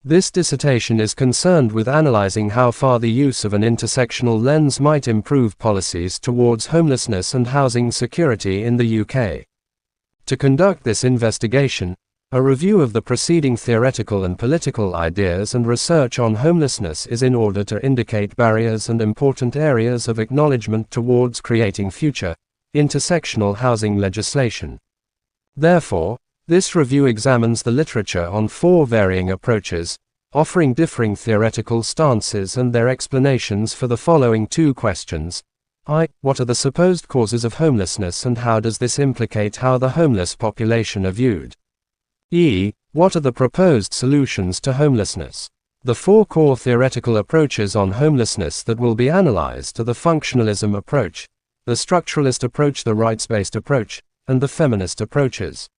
This dissertation is concerned with analyzing how far the use of an intersectional lens might improve policies towards homelessness and housing security in the UK. To conduct this investigation, a review of the preceding theoretical and political ideas and research on homelessness is in order to indicate barriers and important areas of acknowledgement towards creating future, intersectional housing legislation. Therefore, this review examines the literature on 4 varying approaches, offering differing theoretical stances and their explanations for the following 2 questions. What are the supposed causes of homelessness and how does this implicate how the homeless population are viewed? What are the proposed solutions to homelessness? The 4 core theoretical approaches on homelessness that will be analyzed are the functionalism approach, the structuralist approach, the rights-based approach, and the feminist approaches.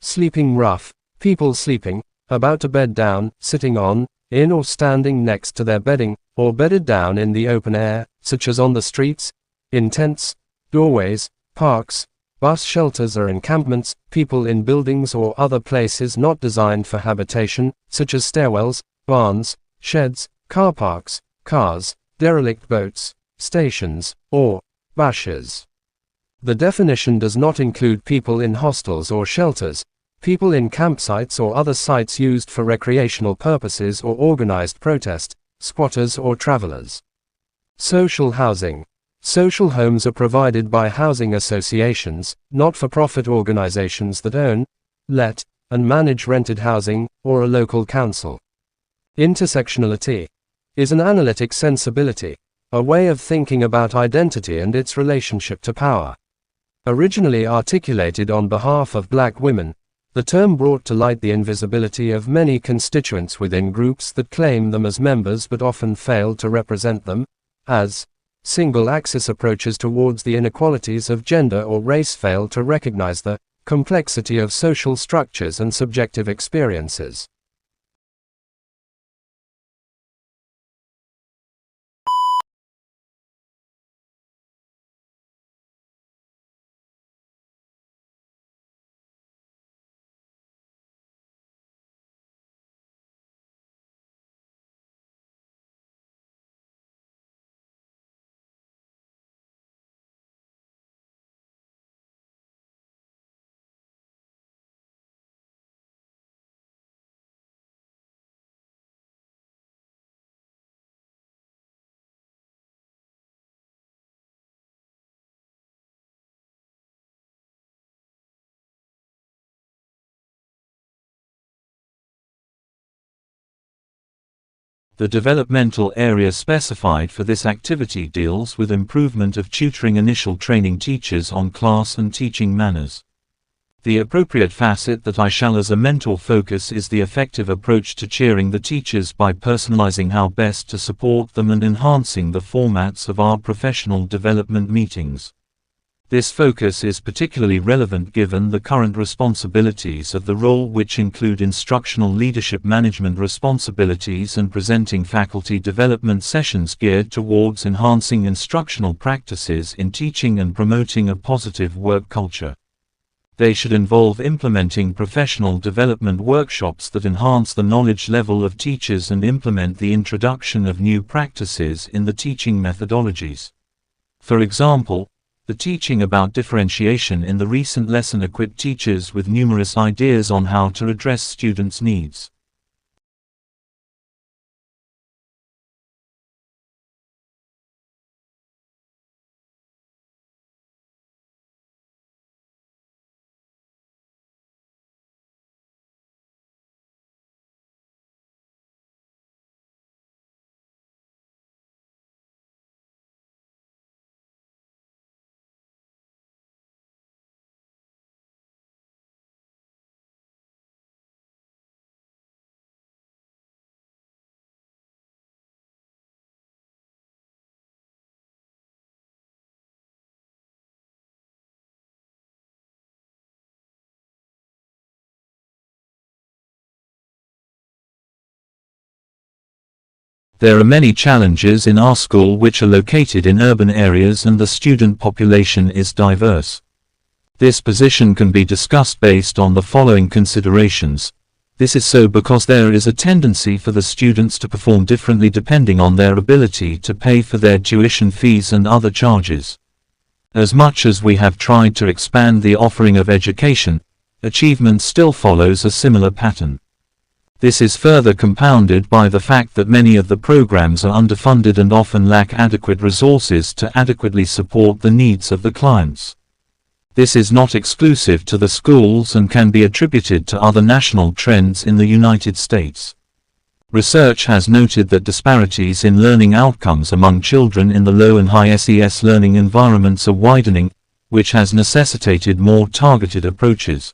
Sleeping rough, people sleeping, about to bed down, sitting on, in or standing next to their bedding, or bedded down in the open air, such as on the streets, in tents, doorways, parks, bus shelters or encampments, people in buildings or other places not designed for habitation, such as stairwells, barns, sheds, car parks, cars, derelict boats, stations, or bashes. The definition does not include people in hostels or shelters, people in campsites or other sites used for recreational purposes or organized protest, squatters or travelers. Social housing. Social homes are provided by housing associations, not-for-profit organizations that own, let, and manage rented housing, or a local council. Intersectionality is an analytic sensibility, a way of thinking about identity and its relationship to power. Originally articulated on behalf of black women, the term brought to light the invisibility of many constituents within groups that claim them as members but often fail to represent them, as single-axis approaches towards the inequalities of gender or race fail to recognize the complexity of social structures and subjective experiences. The developmental area specified for this activity deals with improvement of tutoring initial training teachers on class and teaching manners. The appropriate facet that I shall as a mentor focus is the effective approach to cheering the teachers by personalizing how best to support them and enhancing the formats of our professional development meetings. This focus is particularly relevant given the current responsibilities of the role, which include instructional leadership management responsibilities and presenting faculty development sessions geared towards enhancing instructional practices in teaching and promoting a positive work culture. They should involve implementing professional development workshops that enhance the knowledge level of teachers and implement the introduction of new practices in the teaching methodologies. For example, the teaching about differentiation in the recent lesson equipped teachers with numerous ideas on how to address students' needs. There are many challenges in our school which are located in urban areas and the student population is diverse. This position can be discussed based on the following considerations. This is so because there is a tendency for the students to perform differently depending on their ability to pay for their tuition fees and other charges. As much as we have tried to expand the offering of education, achievement still follows a similar pattern. This is further compounded by the fact that many of the programs are underfunded and often lack adequate resources to adequately support the needs of the clients. This is not exclusive to the schools and can be attributed to other national trends in the United States. Research has noted that disparities in learning outcomes among children in the low and high SES learning environments are widening, which has necessitated more targeted approaches.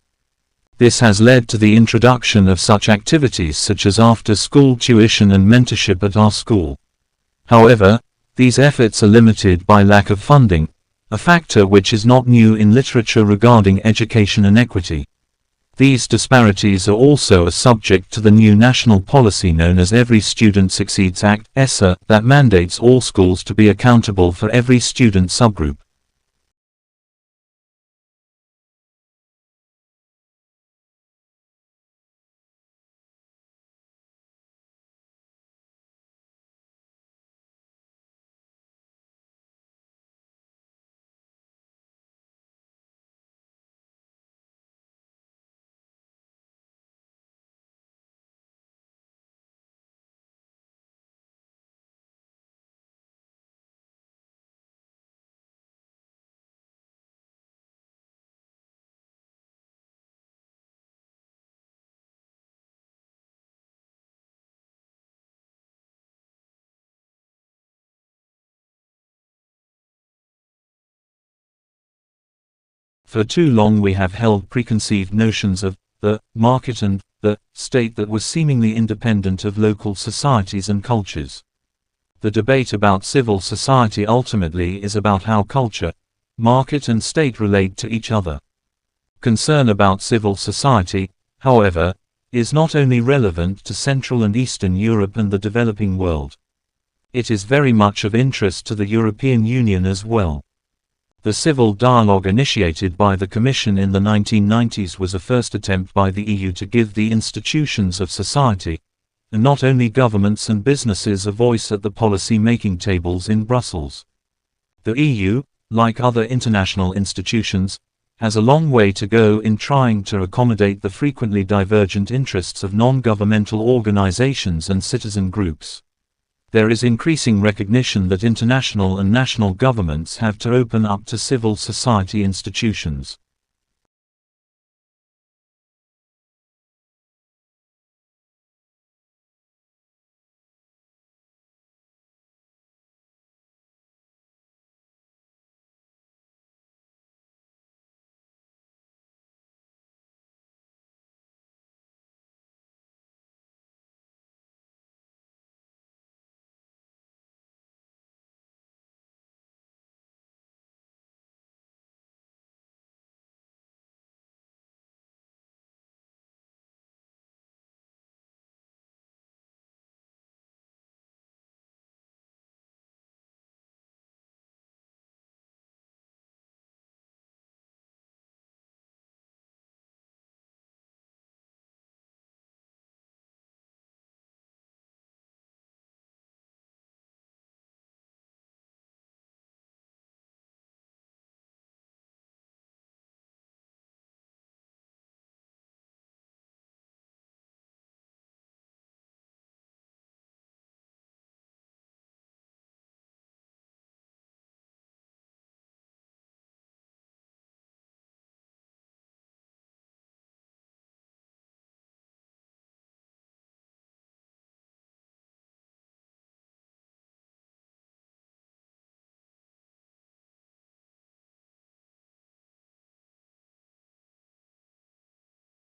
This has led to the introduction of such activities such as after-school tuition and mentorship at our school. However, these efforts are limited by lack of funding, a factor which is not new in literature regarding education inequity. These disparities are also a subject to the new national policy known as Every Student Succeeds Act (ESSA) that mandates all schools to be accountable for every student subgroup. For too long we have held preconceived notions of the market and the state that were seemingly independent of local societies and cultures. The debate about civil society ultimately is about how culture, market and state relate to each other. Concern about civil society, however, is not only relevant to Central and Eastern Europe and the developing world. It is very much of interest to the European Union as well. The civil dialogue initiated by the Commission in the 1990s was a first attempt by the EU to give the institutions of society, and not only governments and businesses, a voice at the policy-making tables in Brussels. The EU, like other international institutions, has a long way to go in trying to accommodate the frequently divergent interests of non-governmental organizations and citizen groups. There is increasing recognition that international and national governments have to open up to civil society institutions.